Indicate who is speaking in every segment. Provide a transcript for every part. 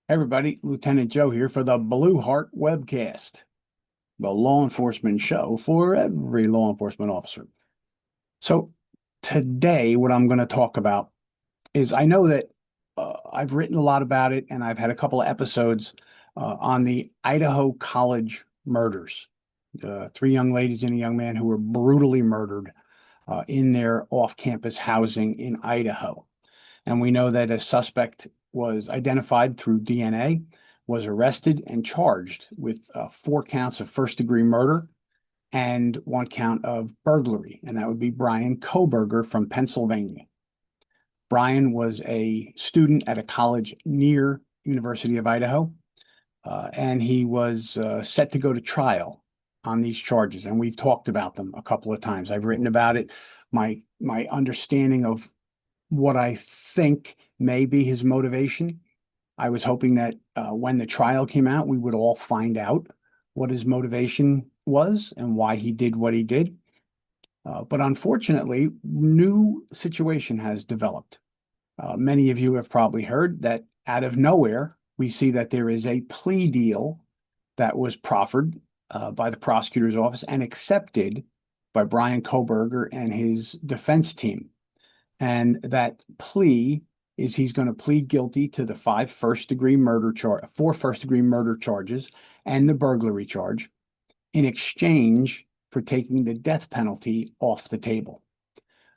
Speaker 1: Everybody, Lieutenant Joe here for the Blue Heart webcast, the law enforcement show for every law enforcement officer. So today, what I'm going to talk about is I know that I've written a lot about it, and I've had a couple of episodes on the Idaho college murders. Three young ladies and a young man who were brutally murdered in their off-campus housing in Idaho. And we know that a suspect was identified through DNA, was arrested and charged with 4 counts of first-degree murder and 1 count of burglary, and that would be Bryan Kohberger from Pennsylvania. Bryan was a student at a college near University of Idaho, and he was set to go to trial on these charges, and we've talked about them a couple of times. I've written about it. My understanding of what I think may be his motivation. I was hoping that when the trial came out, we would all find out what his motivation was and why he did what he did. But unfortunately, new situation has developed. Many of you have probably heard that out of nowhere, we see that there is a plea deal that was proffered by the prosecutor's office and accepted by Bryan Kohberger and his defense team. And that plea is he's going to plead guilty to the 4 first-degree murder charges and the burglary charge in exchange for taking the death penalty off the table.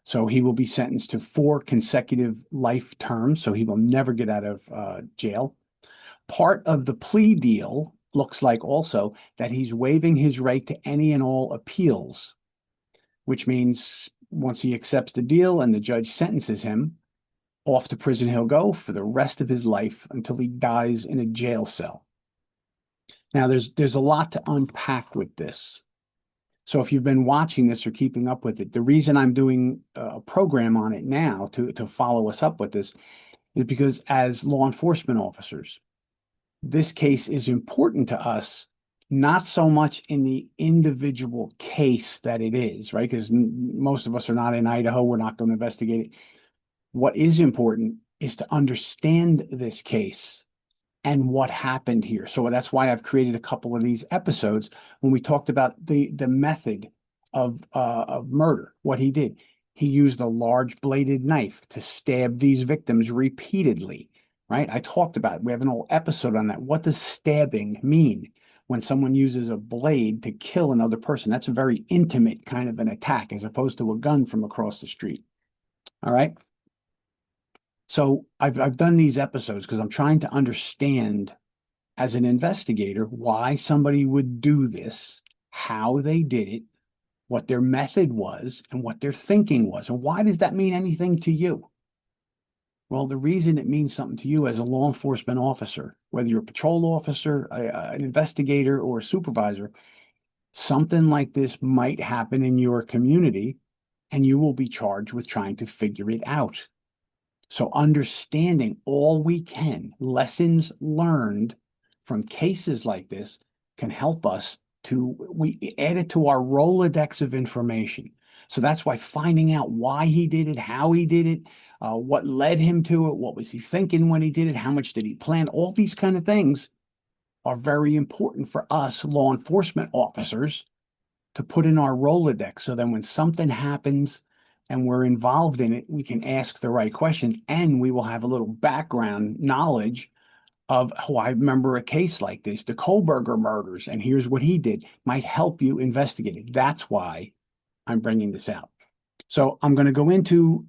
Speaker 1: So he will be sentenced to 4 consecutive life terms, so he will never get out of jail. Part of the plea deal looks like also that he's waiving his right to any and all appeals, which means once he accepts the deal and the judge sentences him, off to prison he'll go for the rest of his life until he dies in a jail cell. Now, there's a lot to unpack with this. So if you've been watching this or keeping up with it, the reason I'm doing a program on it now to follow us up with this is because as law enforcement officers, this case is important to us, not so much in the individual case that it is, right? Because most of us are not in Idaho. We're not going to investigate it. What is important is to understand this case and what happened here. So that's why I've created a couple of these episodes when we talked about the method of murder, what he did. He used a large bladed knife to stab these victims repeatedly, right? I talked about it. We have an whole episode on that. What does stabbing mean? When someone uses a blade to kill another person, that's a very intimate kind of an attack as opposed to a gun from across the street. All right. So I've done these episodes because I'm trying to understand as an investigator why somebody would do this, how they did it, what their method was, and what their thinking was. And why does that mean anything to you? Well, the reason it means something to you as a law enforcement officer, whether you're a patrol officer, an investigator, or a supervisor, something like this might happen in your community, and you will be charged with trying to figure it out. So understanding all we can, lessons learned from cases like this can help us we add it to our Rolodex of information. So that's why finding out why he did it, how he did it, what led him to it, what was he thinking when he did it, how much did he plan, all these kind of things are very important for us law enforcement officers to put in our Rolodex. So then when something happens and we're involved in it, we can ask the right questions and we will have a little background knowledge of, oh, I remember a case like this, the Kohberger murders, and here's what he did, might help you investigate it. That's why I'm bringing this out. So I'm going to go into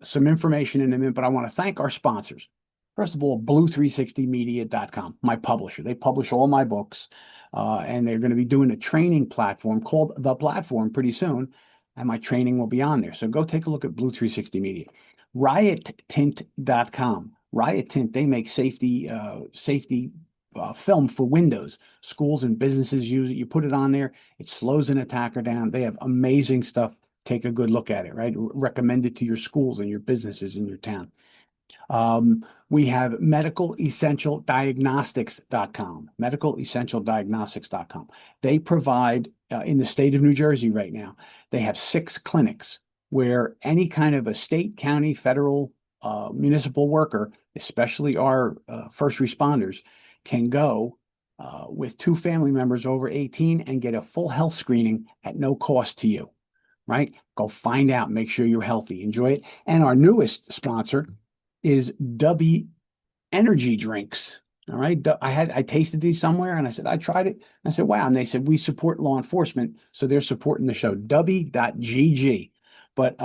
Speaker 1: some information in a minute, but I want to thank our sponsors. First of all, blue360media.com, my publisher. They publish all my books, and they're going to be doing a training platform called The Platform pretty soon, and my training will be on there. So go take a look at Blue360 Media. RiotTint.com. Riot Tint, they make safety film for windows. Schools and businesses use it. You put it on there, it slows an attacker down. They have amazing stuff. Take a good look at it, right? Recommend it to your schools and your businesses in your town. We have medicalessentialdiagnostics.com, medicalessentialdiagnostics.com. They provide, in the state of New Jersey right now, they have 6 clinics where any kind of a state, county, federal municipal worker, especially our first responders, can go with two family members over 18 and get a full health screening at no cost to you, right? Go find out, make sure you're healthy, enjoy it. And our newest sponsor is W energy drinks. All right. I tasted these somewhere and I said, I tried it. I said, wow. And they said, we support law enforcement. So they're supporting the show, W.GG. But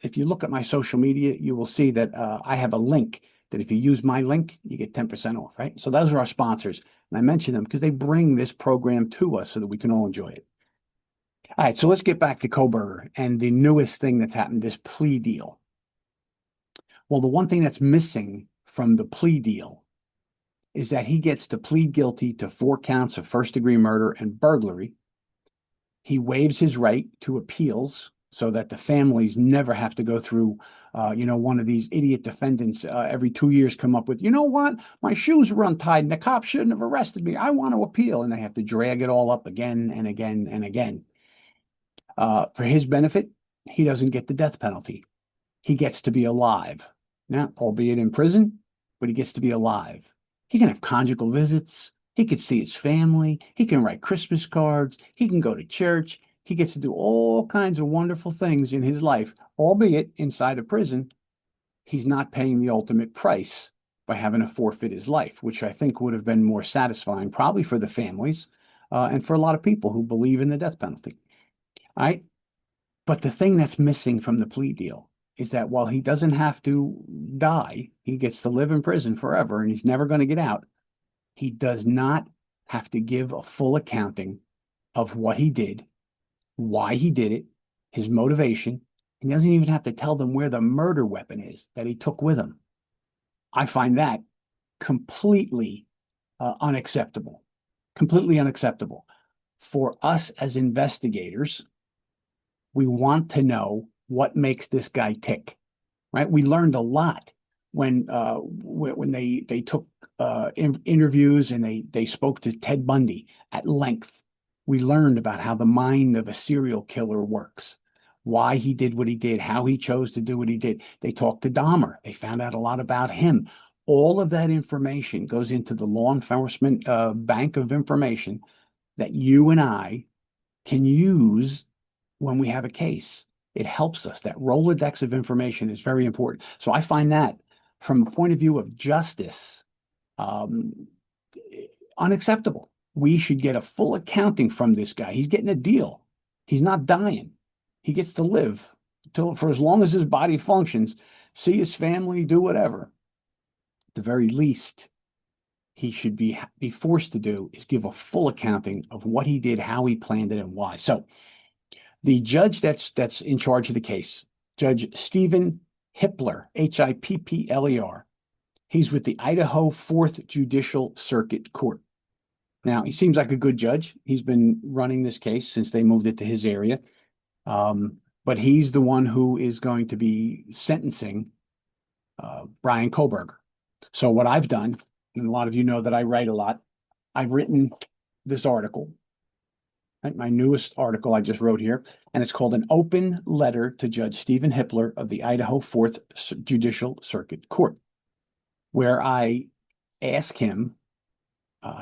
Speaker 1: if you look at my social media, you will see that I have a link that if you use my link, you get 10% off, right? So those are our sponsors. And I mention them because they bring this program to us so that we can all enjoy it. All right. So let's get back to Kohberger and the newest thing that's happened, this plea deal. Well, the one thing that's missing from the plea deal is that he gets to plead guilty to 4 counts of first-degree murder and burglary. He waives his right to appeals so that the families never have to go through, one of these idiot defendants every 2 years come up with, you know what, my shoes were untied and the cop shouldn't have arrested me. I want to appeal. And they have to drag it all up again and again and again. For his benefit, he doesn't get the death penalty. He gets to be alive. Now, albeit in prison, but he gets to be alive. He can have conjugal visits. He could see his family. He can write Christmas cards. He can go to church. He gets to do all kinds of wonderful things in his life, albeit inside a prison. He's not paying the ultimate price by having to forfeit his life, which I think would have been more satisfying, probably for the families and for a lot of people who believe in the death penalty. All right. But the thing that's missing from the plea deal is that while he doesn't have to die, he gets to live in prison forever and he's never going to get out. He does not have to give a full accounting of what he did, why he did it, his motivation. He doesn't even have to tell them where the murder weapon is that he took with him. I find that completely unacceptable, completely unacceptable. For us as investigators, we want to know what makes this guy tick, right? We learned a lot when they took interviews and they spoke to Ted Bundy at length. We learned about how the mind of a serial killer works, why he did what he did, how he chose to do what he did. They talked to Dahmer. They found out a lot about him. All of that information goes into the law enforcement bank of information that you and I can use when we have a case. It helps us. That Rolodex of information is very important. So I find that from a point of view of justice, unacceptable. We should get a full accounting from this guy. He's getting a deal. He's not dying. He gets to live for as long as his body functions, see his family, do whatever. At the very least, he should be forced to do is give a full accounting of what he did, how he planned it, and why. So the judge that's in charge of the case, Judge Stephen Hippler, Hippler, he's with the Idaho 4th Judicial Circuit Court. Now, he seems like a good judge. He's been running this case since they moved it to his area. But he's the one who is going to be sentencing Bryan Kohberger. So what I've done, and a lot of you know that I write a lot, I've written this article, right? My newest article I just wrote here, and it's called An Open Letter to Judge Stephen Hippler of the Idaho 4th Judicial Circuit Court, where I ask him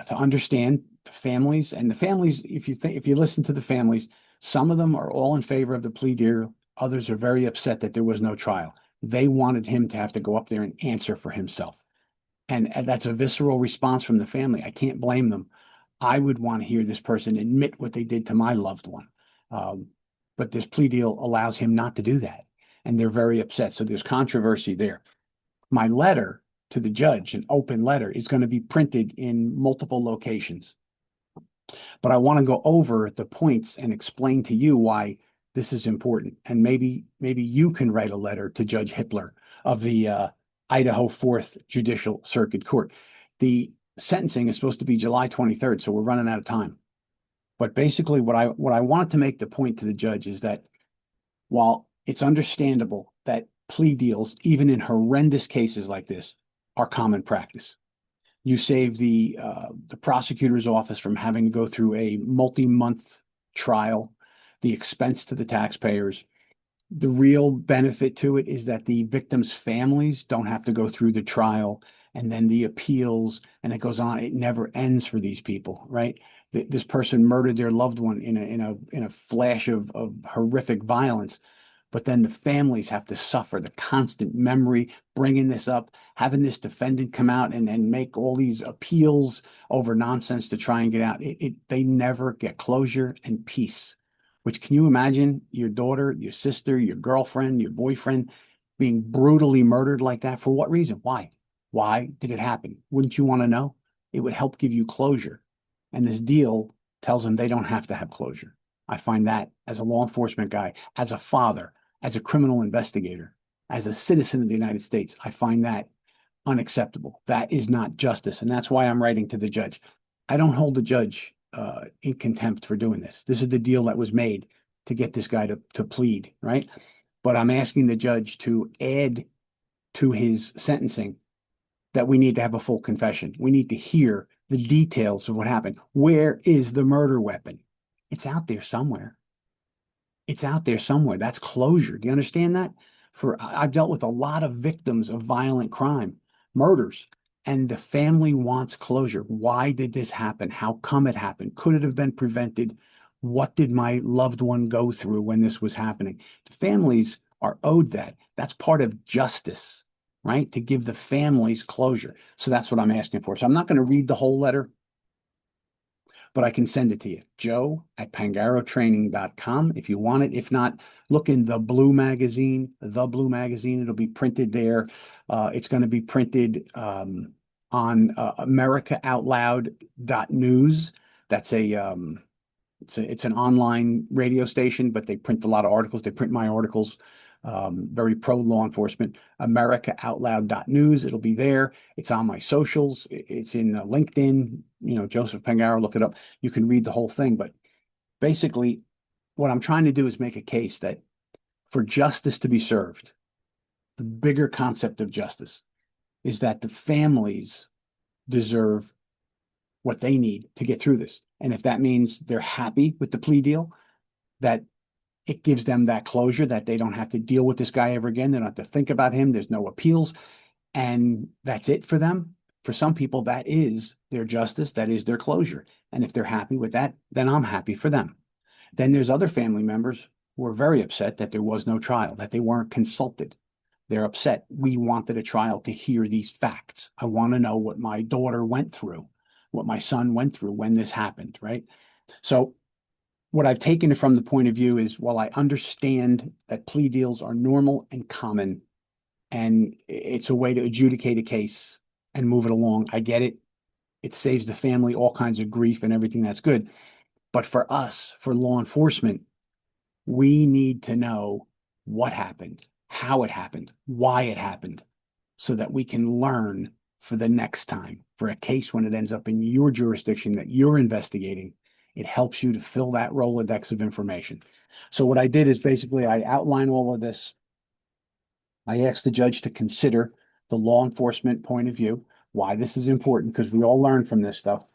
Speaker 1: to understand the families. And the families, if you listen to the families, some of them are all in favor of the plea deal. Others are very upset that there was no trial. They wanted him to have to go up there and answer for himself. And that's a visceral response from the family. I can't blame them. I would want to hear this person admit what they did to my loved one. But this plea deal allows him not to do that. And they're very upset. So there's controversy there. My letter to the judge, an open letter, is going to be printed in multiple locations. But I want to go over the points and explain to you why this is important. And maybe you can write a letter to Judge Hippler of the Idaho 4th Judicial Circuit Court. The sentencing is supposed to be July 23rd, so we're running out of time. But basically what I wanted to make the point to the judge is that while it's understandable that plea deals, even in horrendous cases like this, are common practice. You save the prosecutor's office from having to go through a multi-month trial, the expense to the taxpayers. The real benefit to it is that the victims' families don't have to go through the trial and then the appeals, and it goes on. It never ends for these people, right? This person murdered their loved one in a flash of horrific violence, but then the families have to suffer the constant memory, bringing this up, having this defendant come out and make all these appeals over nonsense to try and get out. They never get closure and peace. Which, can you imagine your daughter, your sister, your girlfriend, your boyfriend being brutally murdered like that? For what reason? Why? Why did it happen? Wouldn't you want to know? It would help give you closure. And this deal tells them they don't have to have closure. I find that, as a law enforcement guy, as a father, as a criminal investigator, as a citizen of the United States, I find that unacceptable. That is not justice. And that's why I'm writing to the judge. I don't hold the judge in contempt for doing this. This is the deal that was made to get this guy to plead, right? But I'm asking the judge to add to his sentencing that we need to have a full confession. We need to hear the details of what happened. Where is the murder weapon? It's out there somewhere. It's out there somewhere. That's closure. Do you understand that? I've dealt with a lot of victims of violent crime, murders, and the family wants closure. Why did this happen? How come it happened? Could it have been prevented? What did my loved one go through when this was happening? The families are owed that. That's part of justice, right? To give the families closure. So that's what I'm asking for. So I'm not going to read the whole letter, but I can send it to you. Joe@pangarotraining.com if you want it. If not, look in the Blue Magazine, It'll be printed there. It's going to be printed on AmericaOutloud.news. That's it's an online radio station, but they print a lot of articles. They print my articles, very pro law enforcement. AmericaOutloud.news. It'll be there. It's on my socials. It's in LinkedIn. Joseph Pangaro. Look it up. You can read the whole thing. But basically, what I'm trying to do is make a case that for justice to be served, the bigger concept of justice is that the families deserve what they need to get through this. And if that means they're happy with the plea deal, that it gives them that closure, that they don't have to deal with this guy ever again. They don't have to think about him. There's no appeals. And that's it for them. For some people, that is their justice. That is their closure. And if they're happy with that, then I'm happy for them. Then there's other family members who are very upset that there was no trial, that they weren't consulted. They're upset. We wanted a trial to hear these facts. I want to know what my daughter went through, what my son went through when this happened, right? So what I've taken from the point of view is, while I understand that plea deals are normal and common, and it's a way to adjudicate a case and move it along, I get it. It saves the family all kinds of grief and everything. That's good. But for us, for law enforcement, we need to know what happened, how it happened, why it happened, so that we can learn for the next time. For a case when it ends up in your jurisdiction that you're investigating, it helps you to fill that Rolodex of information. So what I did is, basically, I outline all of this. I asked the judge to consider the law enforcement point of view, why this is important, because we all learn from this stuff.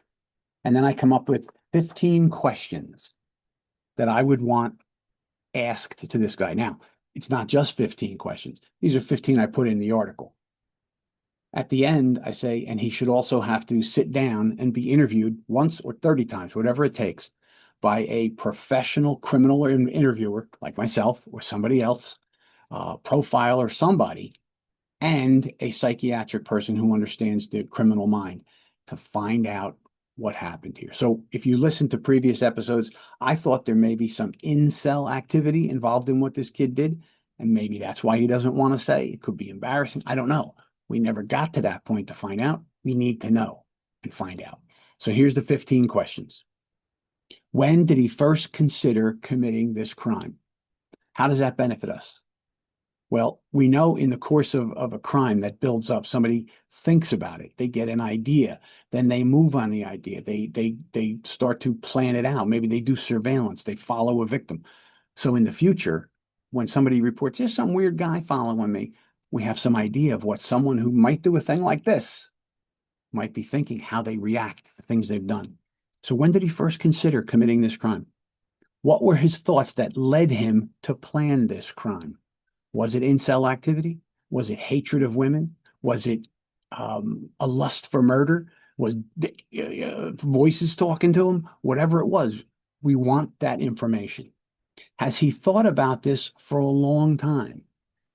Speaker 1: And then I come up with 15 questions that I would want asked to this guy. Now, it's not just 15 questions. These are 15 I put in the article. At the end, I say, and he should also have to sit down and be interviewed once or 30 times, whatever it takes, by a professional criminal interviewer like myself or somebody else, profiler, somebody, and a psychiatric person who understands the criminal mind, to find out what happened here. So if you listen to previous episodes, I thought there may be some incel activity involved in what this kid did, and maybe that's why he doesn't want to say. It could be embarrassing. I don't know. We never got to that point to find out. We need to know and find out. So here's the 15 questions. When did he first consider committing this crime? How does that benefit us? Well, we know in the course of a crime that builds up, somebody thinks about it, they get an idea, then they move on the idea, they start to plan it out. Maybe they do surveillance, they follow a victim. So in the future, when somebody reports, there's some weird guy following me, we have some idea of what someone who might do a thing like this might be thinking, how they react to things they've done. So when did he first consider committing this crime? What were his thoughts that led him to plan this crime? Was it incel activity? Was it hatred of women? Was it a lust for murder? Was voices talking to him? Whatever it was, we want that information. Has he thought about this for a long time?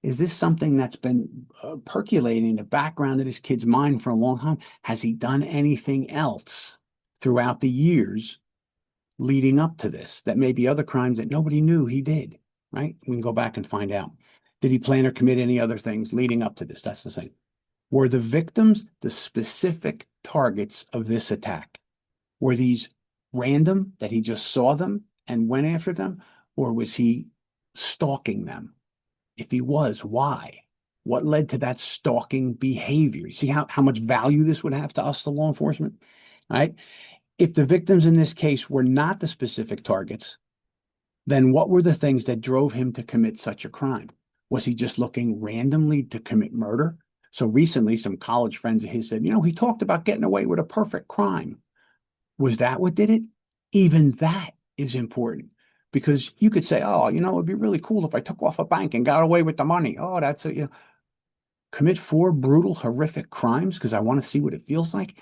Speaker 1: Is this something that's been percolating in the background of this kid's mind for a long time? Has he done anything else throughout the years leading up to this that may be other crimes that nobody knew he did, right? We can go back and find out. Did he plan or commit any other things leading up to this? That's the thing. Were the victims the specific targets of this attack? Were these random that he just saw them and went after them? Or was he stalking them? If he was, why? What led to that stalking behavior? You see how much value this would have to us, the law enforcement? All right. If the victims in this case were not the specific targets, then what were the things that drove him to commit such a crime? Was he just looking randomly to commit murder? So recently, some college friends of his said, he talked about getting away with a perfect crime. Was that what did it? Even that is important because you could say, oh, it'd be really cool if I took off a bank and got away with the money. Oh, that's a, commit 4 brutal, horrific crimes because I want to see what it feels like,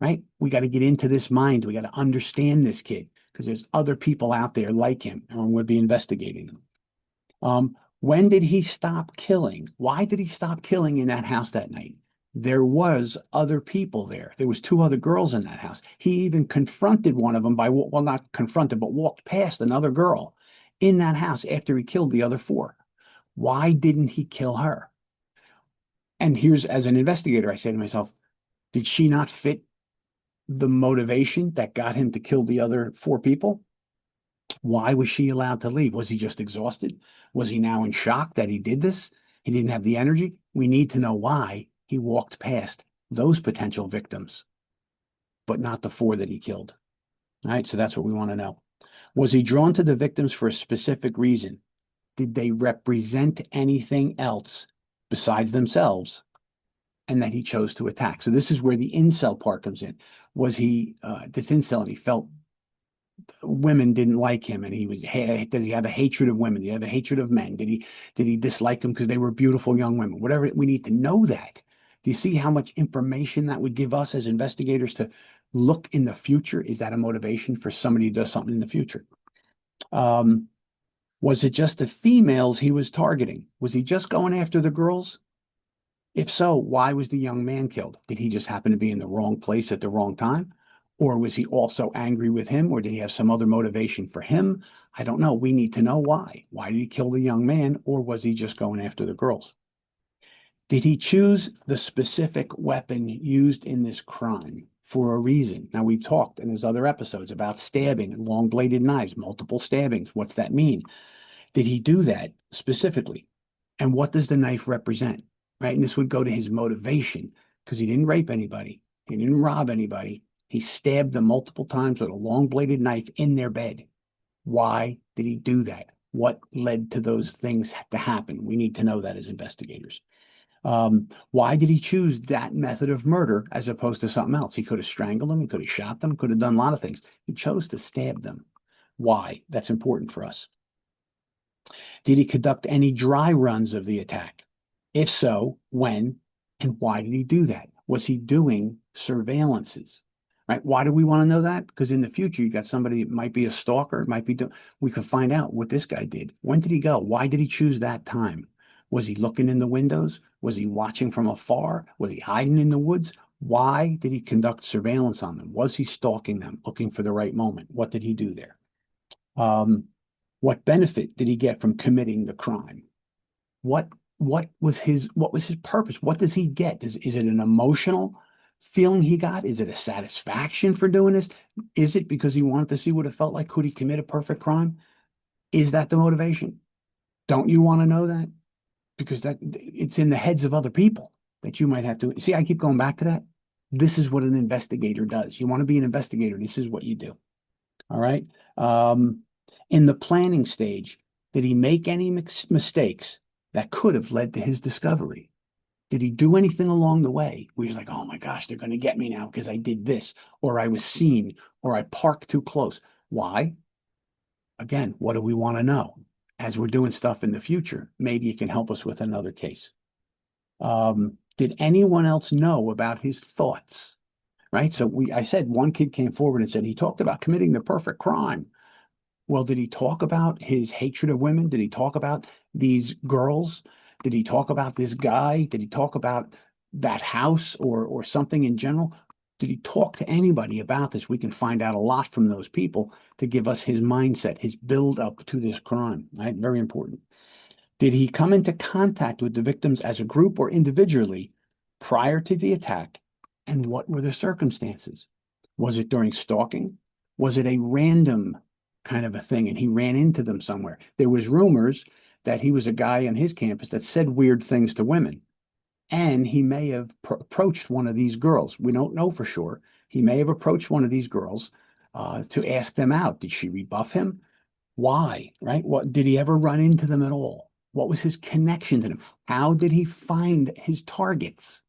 Speaker 1: right? We got to get into this mind. We got to understand this kid because there's other people out there like him and we'll be investigating them. When did he stop killing? Why did he stop killing in that house that night? There was other people there. There was 2 other girls in that house. He even confronted one of them well, not confronted, but walked past another girl in that house after he killed the other 4. Why didn't he kill her? And here's, as an investigator, I say to myself, did she not fit the motivation that got him to kill the other 4 people? Why was she allowed to leave? Was he just exhausted? Was he now in shock that he did this? He didn't have the energy? We need to know why he walked past those potential victims, but not the 4 that he killed. All right, so that's what we want to know. Was he drawn to the victims for a specific reason? Did they represent anything else besides themselves and that he chose to attack? So this is where the incel part comes in. Was he this incel and he felt women didn't like him and does he have a hatred of women? Do he have a hatred of men? Did he dislike them because they were beautiful young women? Whatever, we need to know that. Do you see how much information that would give us as investigators to look in the future? Is that a motivation for somebody who does something in the future? Was it just the females he was targeting? Was he just going after the girls? If so, why was the young man killed? Did he just happen to be in the wrong place at the wrong time? Or was he also angry with him? Or did he have some other motivation for him? I don't know. We need to know why. Why did he kill the young man? Or was he just going after the girls? Did he choose the specific weapon used in this crime for a reason? Now, we've talked in his other episodes about stabbing and long bladed knives, multiple stabbings. What's that mean? Did he do that specifically? And what does the knife represent? Right. And this would go to his motivation because he didn't rape anybody. He didn't rob anybody. He stabbed them multiple times with a long bladed knife in their bed. Why did he do that? What led to those things to happen? We need to know that as investigators. Why did he choose that method of murder as opposed to something else? He could have strangled them. He could have shot them. Could have done a lot of things. He chose to stab them. Why? That's important for us. Did he conduct any dry runs of the attack? If so, when and why did he do that? Was he doing surveillances? Right? Why do we want to know that? Because in the future, you got somebody that might be a stalker, might be we could find out what this guy did. When did he go? Why did he choose that time? Was he looking in the windows? Was he watching from afar? Was he hiding in the woods? Why did he conduct surveillance on them? Was he stalking them, looking for the right moment? What did he do there? What benefit did he get from committing the crime? What was his purpose? What does he get? Is it an emotional feeling he got? Is it a satisfaction for doing this? Is it because he wanted to see what it felt like? Could he commit a perfect crime? Is that the motivation? Don't you want to know that? Because that it's in the heads of other people that you might have to see. I keep going back to that. This is what an investigator does. You want to be an investigator. This is what you do. All right. In the planning stage, did he make any mistakes that could have led to his discovery? Did he do anything along the way where he's like, oh my gosh, they're going to get me now because I did this, or I was seen, or I parked too close? Why? Again, what do we want to know? As we're doing stuff in the future, maybe it can help us with another case. Did anyone else know about his thoughts? Right. So I said one kid came forward and said he talked about committing the perfect crime. Well, did he talk about his hatred of women? Did he talk about these girls? Did he talk about this guy? Did he talk about that house or something in general? Did he talk to anybody about this? We can find out a lot from those people to give us his mindset, his build up to this crime. Right? Very important. Did he come into contact with the victims as a group or individually prior to the attack? And what were the circumstances? Was it during stalking? Was it a random kind of a thing and he ran into them somewhere? There was rumors that he was a guy on his campus that said weird things to women. And he may have approached one of these girls. We don't know for sure. He may have approached one of these girls to ask them out. Did she rebuff him? Why, right? What did he ever run into them at all? What was his connection to them? How did he find his targets?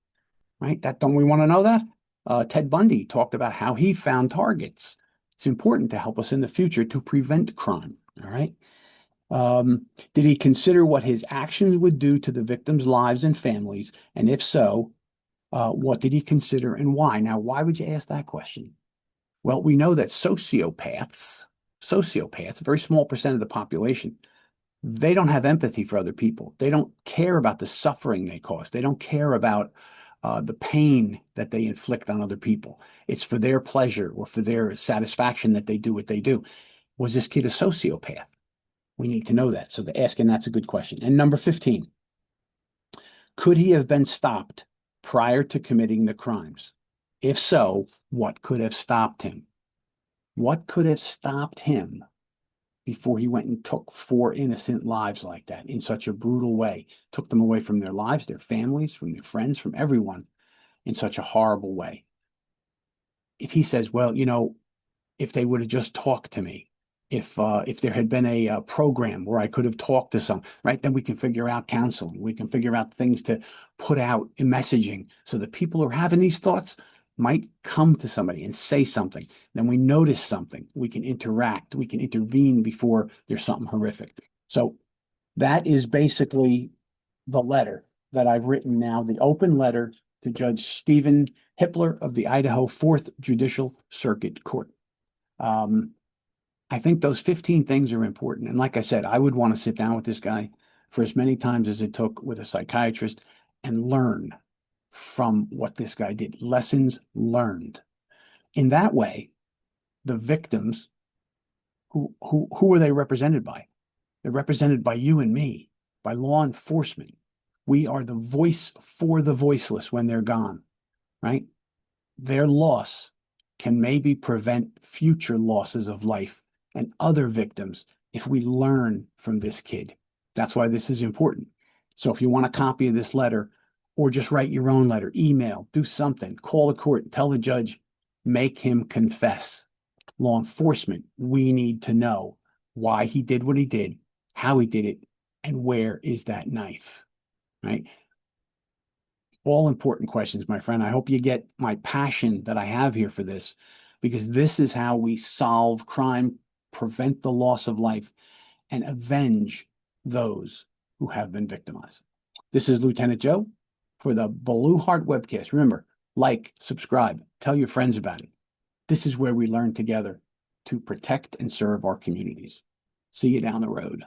Speaker 1: Right? That don't we want to know that? Ted Bundy talked about how he found targets. It's important to help us in the future to prevent crime. All right. Did he consider what his actions would do to the victims' lives and families? And if so, what did he consider and why? Now, why would you ask that question? Well, we know that sociopaths, a very small percent of the population, they don't have empathy for other people. They don't care about the suffering they cause. They don't care about the pain that they inflict on other people. It's for their pleasure or for their satisfaction that they do what they do. Was this kid a sociopath? We need to know that. So asking that's a good question. And number 15, could he have been stopped prior to committing the crimes? If so, what could have stopped him? What could have stopped him before he went and took 4 innocent lives like that in such a brutal way, took them away from their lives, their families, from their friends, from everyone in such a horrible way? If he says, well, if they would have just talked to me, if there had been a program where I could have talked to some, right, then we can figure out counseling. We can figure out things to put out in messaging so that people who are having these thoughts might come to somebody and say something. Then we notice something. We can interact. We can intervene before there's something horrific. So that is basically the letter that I've written now, the open letter to Judge Stephen Hippler of the Idaho 4th Judicial Circuit Court. I think those 15 things are important. And like I said, I would want to sit down with this guy for as many times as it took with a psychiatrist and learn from what this guy did. Lessons learned. In that way, the victims, who are they represented by? They're represented by you and me, by law enforcement. We are the voice for the voiceless when they're gone, right? Their loss can maybe prevent future losses of life and other victims if we learn from this kid. That's why this is important. So if you want a copy of this letter or just write your own letter, email, do something, call the court, tell the judge, make him confess. Law enforcement, we need to know why he did what he did, how he did it, and where is that knife, right? All important questions, my friend. I hope you get my passion that I have here for this, because this is how we solve crime, prevent the loss of life, and avenge those who have been victimized. This is Lieutenant Joe for the Blue Heart webcast. Remember, like, subscribe, tell your friends about it. This is where we learn together to protect and serve our communities. See you down the road.